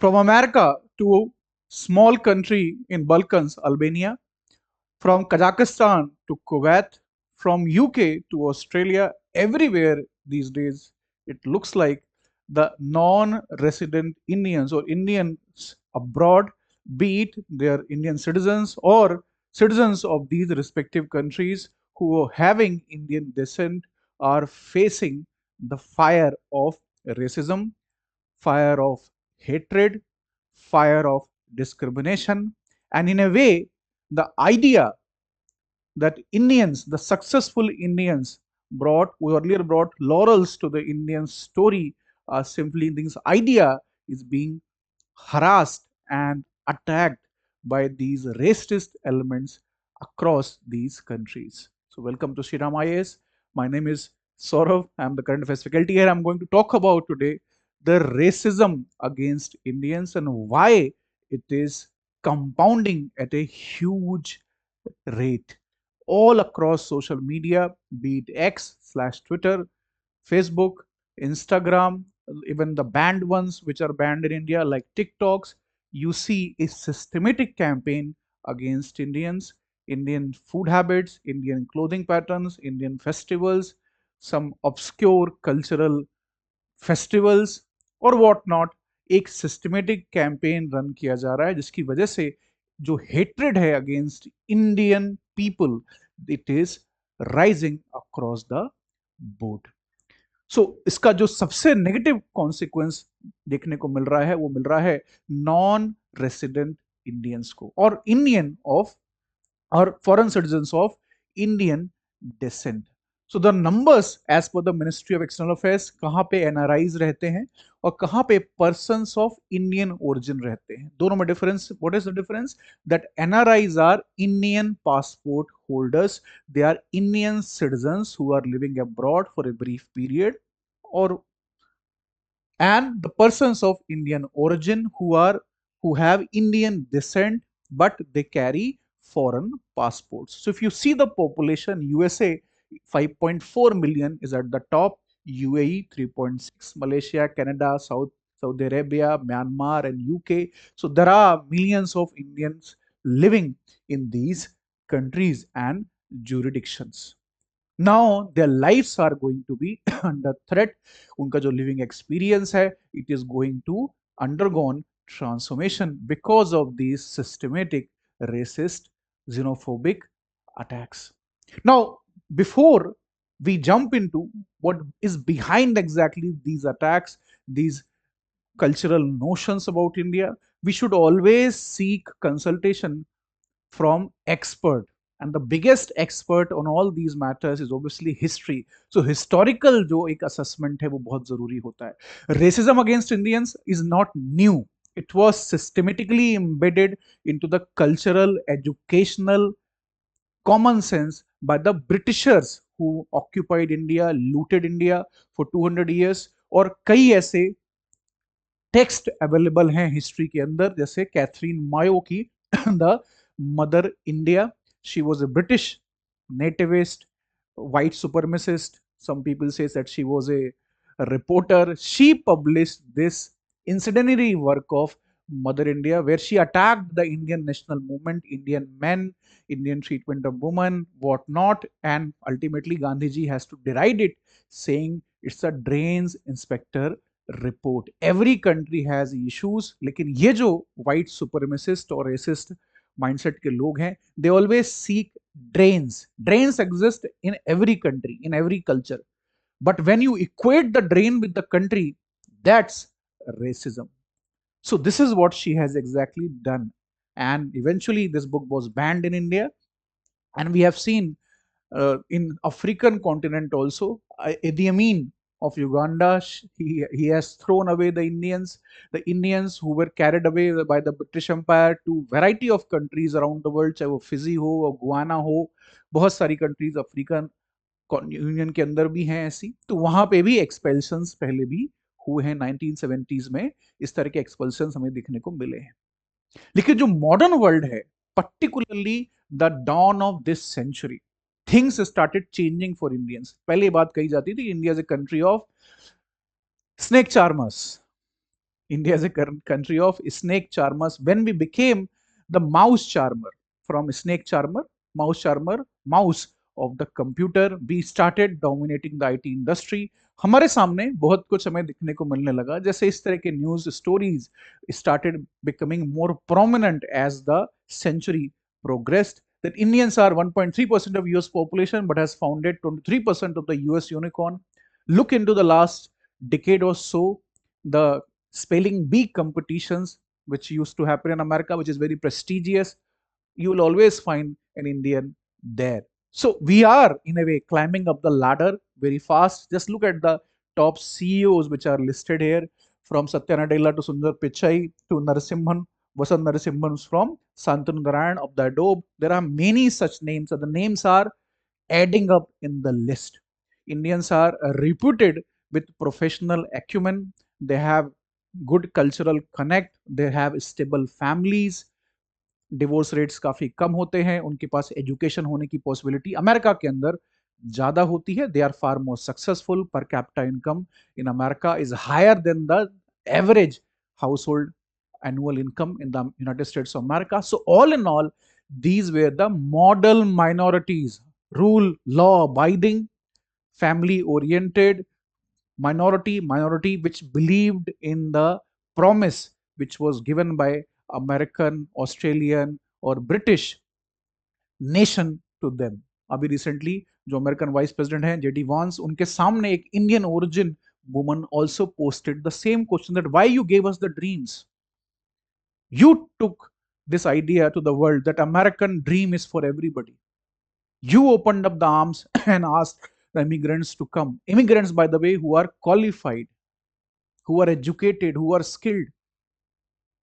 From America to a small country in Balkans, Albania, from Kazakhstan to Kuwait, from UK to Australia, everywhere these days it looks like the non-resident Indians or Indians abroad, be it they are Indian citizens or citizens of these respective countries who are having Indian descent, are facing the fire of racism, fire of hatred, fire of discrimination, and in a way, the idea that Indians, the successful Indians, who earlier brought laurels to the Indian story, simply this idea is being harassed and attacked by these racist elements across these countries. So, welcome to SRIRAM IAS. My name is Saurav. I am the current affairs faculty here. I am going to talk about today the racism against Indians and why it is compounding at a huge rate all across social media, be it X/Twitter, Facebook, Instagram, even the banned ones which are banned in India, like TikToks. You see a systematic campaign against Indians, Indian food habits, Indian clothing patterns, Indian festivals, some obscure cultural festivals और what not, एक systematic campaign run किया जा रहा है जिसकी वजह से जो हेट्रेड है against Indian people, it is rising across the board. So इसका जो सबसे नेगेटिव कॉन्सिक्वेंस देखने को मिल रहा है वो मिल रहा है नॉन रेसिडेंट इंडियंस को और इंडियन ऑफ और foreign citizens of Indian descent. So the numbers as per the Ministry of External Affairs, कहाँ पे NRIs रहते हैं और कहाँ पे persons of Indian origin रहते हैं, दोनों में difference. What is the difference? That NRIs are Indian passport holders. They are Indian citizens who are living abroad for a brief period, or and the persons of Indian origin who have Indian descent but they carry foreign passports. So if you see the population, USA 5.4 million is at the top, UAE 3.6, Malaysia, Canada, Saudi Arabia, Myanmar, and UK. So there are millions of Indians living in these countries and jurisdictions. Now their lives are going to be under threat. उनका जो living experience है, it is going to undergone transformation because of these systematic racist xenophobic attacks. Now, before we jump into what is behind exactly these attacks, these cultural notions about India, we should always seek consultation from expert, and the biggest expert on all these matters is obviously history. So historical जो एक assessment है वो बहुत जरूरी होता है. Racism against Indians is not new. It was systematically embedded into the cultural, educational, common sense by the Britishers who occupied India, looted India for 200 years. और कई ऐसे टेक्स्ट अवेलेबल हैं हिस्ट्री के अंदर, जैसे कैथरीन मायो की the mother India. She was a British nativist, white supremacist. Some people say that she was a reporter. She published this incendiary work of Mother India, where she attacked the Indian national movement, Indian men, Indian treatment of women, what not, and ultimately Gandhiji has to deride it, saying it's a drains inspector report. Every country has issues, लेकिन ये जो white supremacist और resist mindset के लोग हैं, they always seek drains. Drains exist in every country, in every culture, but when you equate the drain with the country, that's racism. So this is what she has exactly done, and eventually this book was banned in India, and we have seen in African continent also. Idi Amin of Uganda, he has thrown away the Indians who were carried away by the British Empire to variety of countries around the world, चाहे वो Fiji हो और Guana हो, बहुत सारी countries African union के अंदर भी हैं ऐसी. तो वहां पे भी एक्सपेल्शंस पहले भी हुए हैं 1970s में. इस तरह के एक्सपेल्शंस हमें देखने को मिले हैं. लेकिन जो मॉडर्न वर्ल्ड है, particularly the dawn of this century, things started changing for Indians. पहले बात कही जाती थी, India is a country of snake charmers. India is a country of snake charmers. When we became the mouse charmer, from snake charmer, mouse of the computer, we started dominating the IT industry. हमारे सामने बहुत कुछ हमें दिखने को मिलने लगा, जैसे इस तरह के news stories started becoming more prominent as the century progressed. That Indians are 1.3% of US population but has founded 23% of the US unicorn. Look into the last decade or so, the spelling bee competitions which used to happen in America, which is very prestigious, you will always find an Indian there. So we are, in a way, climbing up the ladder very fast. Just look at the top CEOs which are listed here, from Satya Nadella to Sundar Pichai to Narasimhan, Vasant Narasimhan from Santanu Narayan of the Adobe. There are many such names, and the names are adding up in the list. Indians are reputed with professional acumen. They have good cultural connect. They have stable families. Divorce rates काफी कम होते हैं. उनके पास education होने की possibility America के अंदर ज्यादा होती है. They are far more successful. Per capita income in America is higher than the average house annual income in the United States of America. So all in all, these were the model minorities: rule, law abiding, family oriented, minority which believed in the promise which was given by American, Australian or British nation to them. अभी recently जो American vice president हैं JD वांस, उनके सामने एक Indian origin woman also posted the same question, that why you gave us the dreams. You took this idea to the world that American dream is for everybody. You opened up the arms and asked the immigrants to come. Immigrants, by the way, who are qualified, who are educated, who are skilled.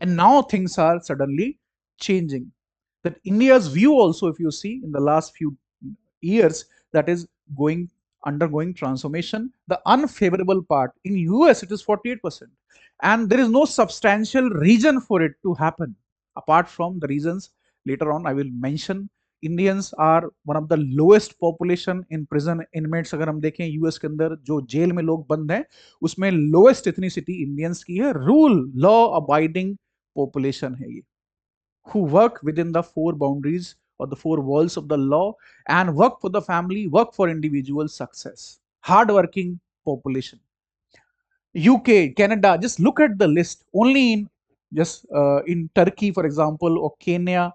And now things are suddenly changing. That India's view also, if you see in the last few years, that is going undergoing transformation. The unfavorable part in US, it is 48%, and there is no substantial reason for it to happen apart from the reasons later on I will mention. Indians are one of the lowest population in prison inmates. अगर हम देखें US के अंदर जो jail में लोग बंद हैं, उसमें लोएस्ट एथनिसिटी इंडियंस की है. रूल लॉ अबाइडिंग पॉपुलेशन है ये, who work within the four boundaries or the four walls of the law and work for the family, work for individual success. Hardworking population. UK, Canada, just look at the list. Only in just in Turkey, for example, or Kenya,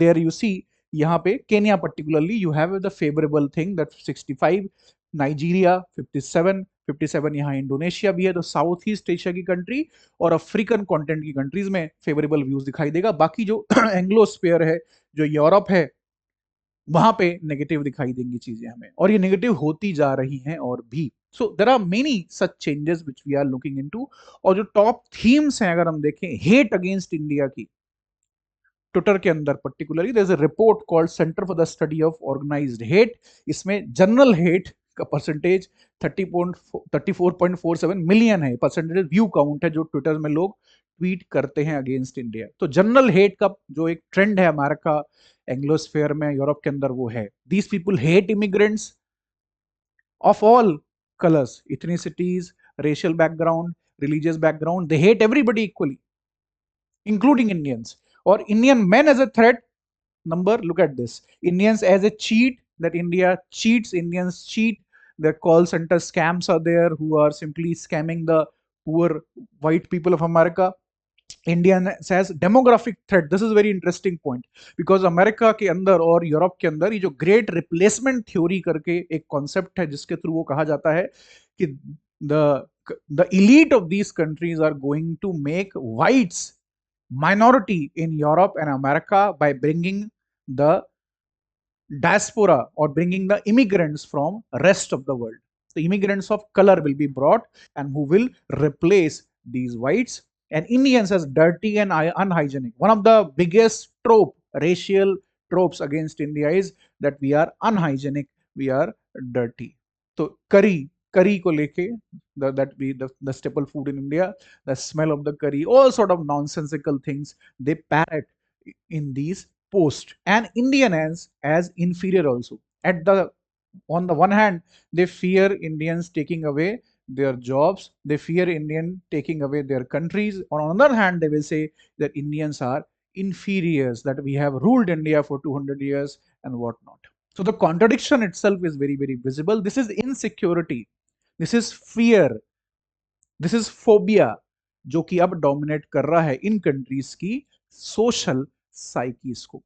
there you see, यहाँ पे Kenya particularly, you have the favorable thing that 65, Nigeria 57, 57 यहाँ Indonesia भी है. तो south east Asia की country और African continent की countries में फेवरेबल व्यूज दिखाई देगा. बाकी जो एंग्लोस्फीयर है, जो यूरोप है, वहां पे नेगेटिव दिखाई देंगी चीजें हमें, और ये नेगेटिव होती जा रही हैं और भी. So there are many such changes which we are looking into. और जो टॉप थीम्स हैं अगर हम देखें हेट अगेंस्ट इंडिया की, ट्विटर के अंदर particularly there is a report called centre for the study of organised hate. इसमें जनरल हेट का परसेंटेज 34.47 मिलियन है. परसेंटेज व्यू काउंट है जो ट्विटर में लोग ट्वीट करते हैं अगेंस्ट इंडिया. तो जनरल हेट का जो एक ट्रेंड है अमेरिका, एंग्लोस्फेयर में, यूरोप के अंदर, वो है. These people hate immigrants of all colors, ethnicities, racial background, religious background. They hate everybody equally, including Indians. Or Indian men as a threat. Number, look at this. Indians as a cheat, that India cheats, Indians cheat. Their call center scams are there who are simply scamming the poor white people of America. Indian says demographic threat. This is very interesting point because America के अंदर और Europe के अंदर ये जो great replacement theory करके एक concept है जिसके थ्रू वो कहा जाता है कि the elite of these countries are going to make whites minority in Europe and America by bringing the diaspora or bringing the immigrants from rest of the world. The immigrants of color will be brought and who will replace these whites. And Indians as dirty and unhygienic. One of the biggest racial tropes against India is that we are unhygienic, we are dirty. So curry को लेके, the staple food in India, the smell of the curry, all sort of nonsensical things they parrot in these posts, and Indian as inferior also. On the one hand, they fear Indians taking away their jobs, they fear Indian taking away their countries. On another hand, they will say that Indians are inferiors, that we have ruled India for 200 years and whatnot. So the contradiction itself is very, very visible. This is insecurity, this is fear, this is phobia, जो कि अब dominate कर रहा है इन countries की social साइकीज को।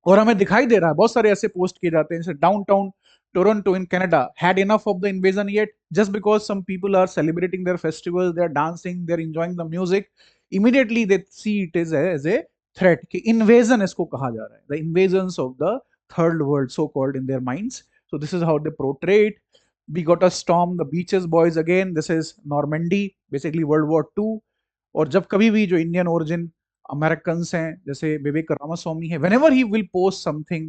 और हमें दिखाई दे रहा है बहुत सारे ऐसे पोस्ट किए जाते हैं जैसे downtown Toronto in Canada had enough of the invasion yet, just because some people are celebrating their festival, they are dancing, they are enjoying the music, immediately they see it is as a threat कि invasion इसको कहा जा रहा है, the invasions of the third world so called in their minds. So this is how they portray it. We got a storm, the beaches boys again, this is Normandy, basically World War II। और जब कभी भी जो Indian origin American हैं जैसे विवेक रामास्वामी है, whenever he will post something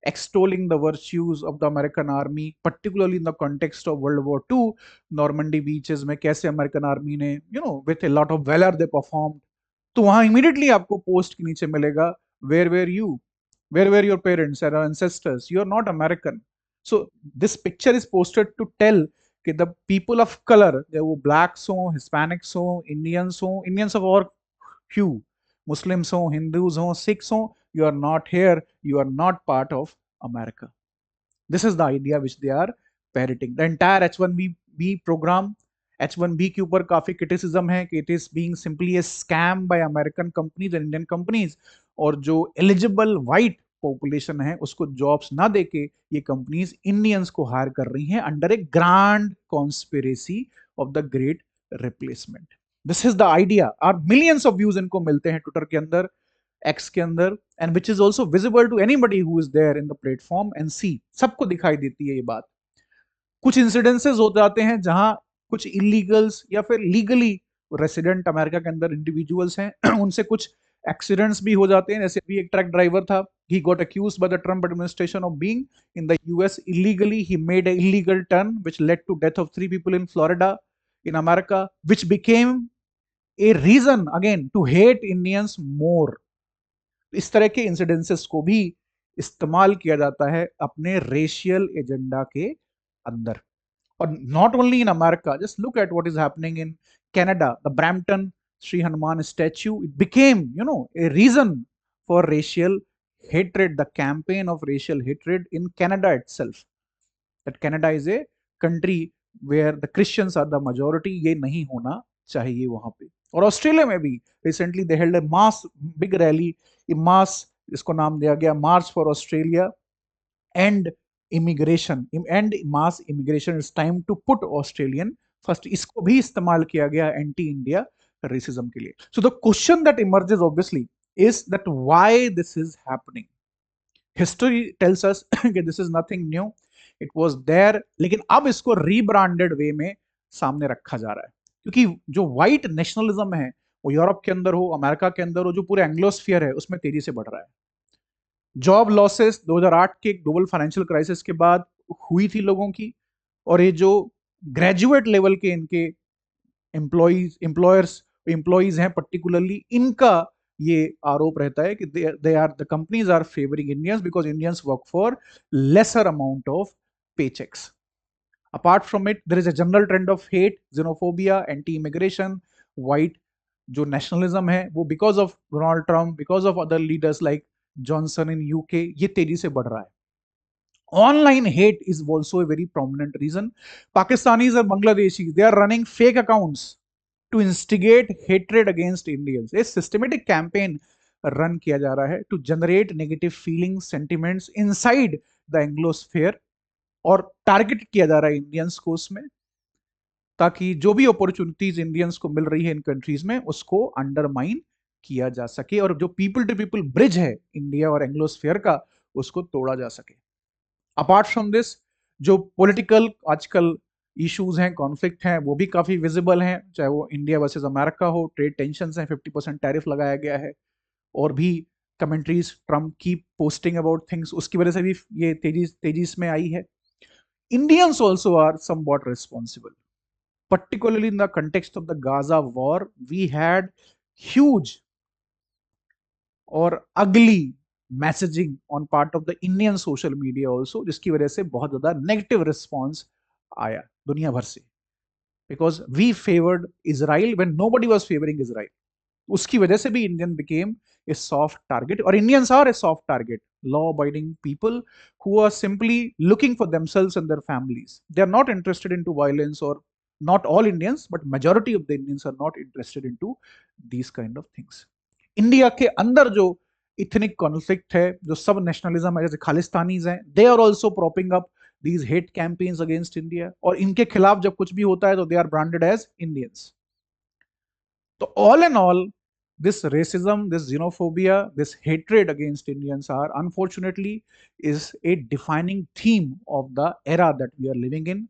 extolling the virtues of the American army, particularly in the context of World War II, Normandy beaches में कैसे अमेरिकन आर्मी ने with a lot of valor they performed, तो वहां immediately आपको post के नीचे मिलेगा where were you, where were your parents और ancestors, you are not American. So this picture is posted to tell कि द पीपल ऑफ कलर, वो blacks हो, हिस्पैनिक्स हो, इंडियंस ऑफ और ह्यू, मुस्लिम्स हो, हिंदूज हो, सिख्स हो, you are not here, you are not part of America. This is the idea which they are parroting. The entire H1B programme, H1B के ऊपर काफी क्रिटिसिज्म है कि it is being simply A scam bye American companies and Indian companies, और जो eligible white population है उसको jobs ना देके ये कंपनीज इंडियंस को हायर कर रही हैं under a grand conspiracy of the great replacement. This is the idea. और मिलियंस ऑफ व्यूज इनको मिलते हैं ट्विटर के अंदर, एक्स के अंदर, and which is also visible to anybody who is there in the platform and see, सबको दिखाई देती है ये बात। कुछ इंसिडेंसेस हो जाते हैं जहां कुछ इलीगल्स या फिर लीगली रेसिडेंट अमेरिका के अंदर इंडिविजुअल्स हैं उनसे कुछ एक्सीडेंट्स भी हो जाते हैं। जैसे अभी एक ट्रक ड्राइवर था, he got accused by the Trump administration of being in the US illegally. He made an illegal turn which led to death of 3 people in Florida in America, which became a reason again to hate Indians more. इस तरह के incidences को भी इस्तेमाल किया जाता है अपने रेशियल एजेंडा के अंदर। और not only in America, just look at what is happening in Canada, the Brampton Shri Hanuman statue, it became a reason for racial hatred, the campaign of racial hatred in Canada itself, that Canada is a country where the Christians are the majority, ये नहीं होना चाहिए वहां पे। और Australia में भी recently they held a mass big rally, mass, इसको नाम दिया गया March for Australia and immigration, and mass immigration, it's time to put Australian first. इसको भी इस्तेमाल किया गया एंटी इंडिया रेसिज्म के लिए। So the question that emerges obviously is that why this is happening. History tells us कि this is nothing new, it was there, लेकिन अब इसको रीब्रांडेड वे में सामने रखा जा रहा है, क्योंकि जो व्हाइट नेशनलिज्म है वो यूरोप के अंदर हो, अमेरिका के अंदर हो, जो पूरे एंग्लोस्फीयर है उसमें तेजी से बढ़ रहा है। जॉब लॉसेस 2008 के ग्लोबल फाइनेंशियल क्राइसिस के बाद हुई थी लोगों की, और ये जो ग्रेजुएट लेवल के इनके एम्प्लॉयज हैं पर्टिकुलरली, इनका ये आरोप रहता है कि the companies are favouring Indians because Indians work for lesser amount of paychecks. Apart from it there is a general trend of hate, xenophobia, anti immigration, white जो नेशनलिज्म है वो because of Donald Trump, because of other leaders like Johnson in UK, ये तेजी से बढ़ रहा है। Online hate is also a very prominent reason. Pakistanis and Bangladeshis, they are running fake accounts to instigate hatred against Indians. A systematic campaign run किया जा रहा है to generate negative feelings, sentiments inside the Anglosphere, और target किया जा रहा है Indians को उसमें, ताकि जो भी अपॉर्चुनिटीज इंडियंस को मिल रही है इन कंट्रीज में उसको अंडरमाइन किया जा सके, और जो पीपल टू पीपल ब्रिज है इंडिया और एंग्लोस्फेयर का उसको तोड़ा जा सके। अपार्ट फ्रॉम दिस, जो पॉलिटिकल आजकल इश्यूज हैं, कॉन्फ्लिक्ट हैं, वो भी काफी विजिबल हैं, चाहे वो इंडिया वर्सेस अमेरिका हो, ट्रेड टेंशंस हैं, 50% टैरिफ लगाया गया है, और भी कमेंट्रीज ट्रम्प की पोस्टिंग अबाउट थिंग्स, उसकी वजह से भी ये तेजी इसमें आई है। Indians also are somewhat responsible, particularly in the context of the Gaza war. We had huge और ugly messaging on part of the Indian social media also, जिसकी वजह से बहुत ज्यादा नेगेटिव रिस्पॉन्स आया दुनिया भर से। because we favored Israel when nobody was favoring Israel. उसकी वजह से भी Indian became a soft target, or Indians are a soft target. Law-abiding people who are simply looking for themselves and their families. They are not interested into violence, or not all Indians, but majority of the Indians are not interested into these kind of things. India के अंदर जो ethnic conflict है, जो सब nationalism है, जैसे खालिस्तानीज हैं, they are also propping up these hate campaigns against India, और इनके खिलाफ जब कुछ भी होता है तो they are branded as Indians. So all in all, this racism, this xenophobia, this hatred against Indians are unfortunately is a defining theme of the era that we are living in.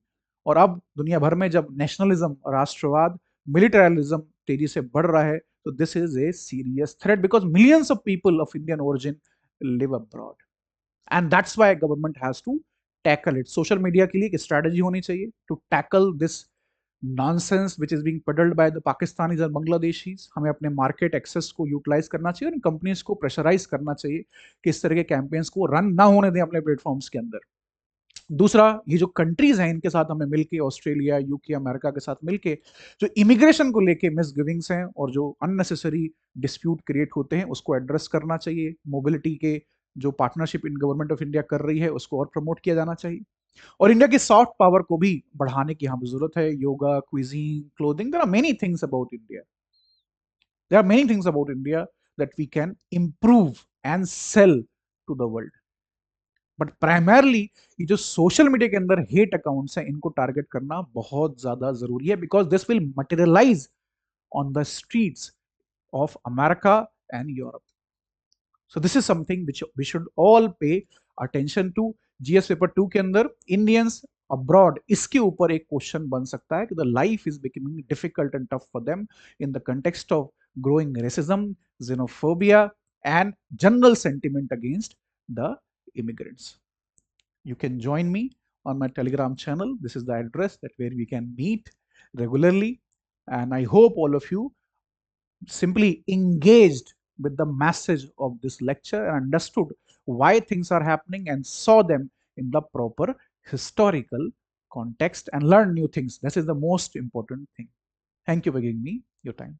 और अब दुनिया भर में जब nationalism, राष्ट्रवाद, militarism तेजी से बढ़ रहा है, तो this is a serious threat because millions of people of Indian origin live abroad, and that's why government has to tackle it. Social media के लिए एक स्ट्रेटजी होनी चाहिए to tackle this nonsense which is being peddled by the Pakistanis और बांग्लादेशीज. हमें अपने market access को utilise करना चाहिए और इन कंपनीज को प्रेशराइज करना चाहिए कि इस तरह के कैंपेन्स को रन ना होने दें अपने प्लेटफॉर्म्स के अंदर. दूसरा, ये जो कंट्रीज हैं इनके साथ हमें मिलके, ऑस्ट्रेलिया, यूके, अमेरिका के साथ मिलके जो इमिग्रेशन को लेके मिसगिविंग्स हैं और जो अननेसेसरी डिस्प्यूट क्रिएट होते हैं उसको एड्रेस करना चाहिए. मोबिलिटी के जो partnership in government of India कर रही है उसको और प्रमोट किया जाना चाहिए, और इंडिया की सॉफ्ट पावर को भी बढ़ाने की हमें जरूरत है. Yoga, cuisine, clothing, there are many things about India, there are many things about India that we can improve and sell to the world. But primarily ये जो सोशल मीडिया के अंदर हेट अकाउंट्स हैं इनको टारगेट करना बहुत ज्यादा जरूरी है, because this will materialise on the streets of America and Europe. So this is something which we should all pay attention to. GS paper 2 के अंदर इंडियंस अब्रॉड, इसके ऊपर एक क्वेश्चन बन सकता है कि the life is becoming difficult and tough for them in the context of growing racism, xenophobia and general sentiment against the immigrants. You can join me on my Telegram channel. This is the address that where we can meet regularly, and I hope all of you simply engaged with the message of this lecture and understood why things are happening and saw them in the proper historical context and learn new things. This is the most important thing. Thank you for giving me your time.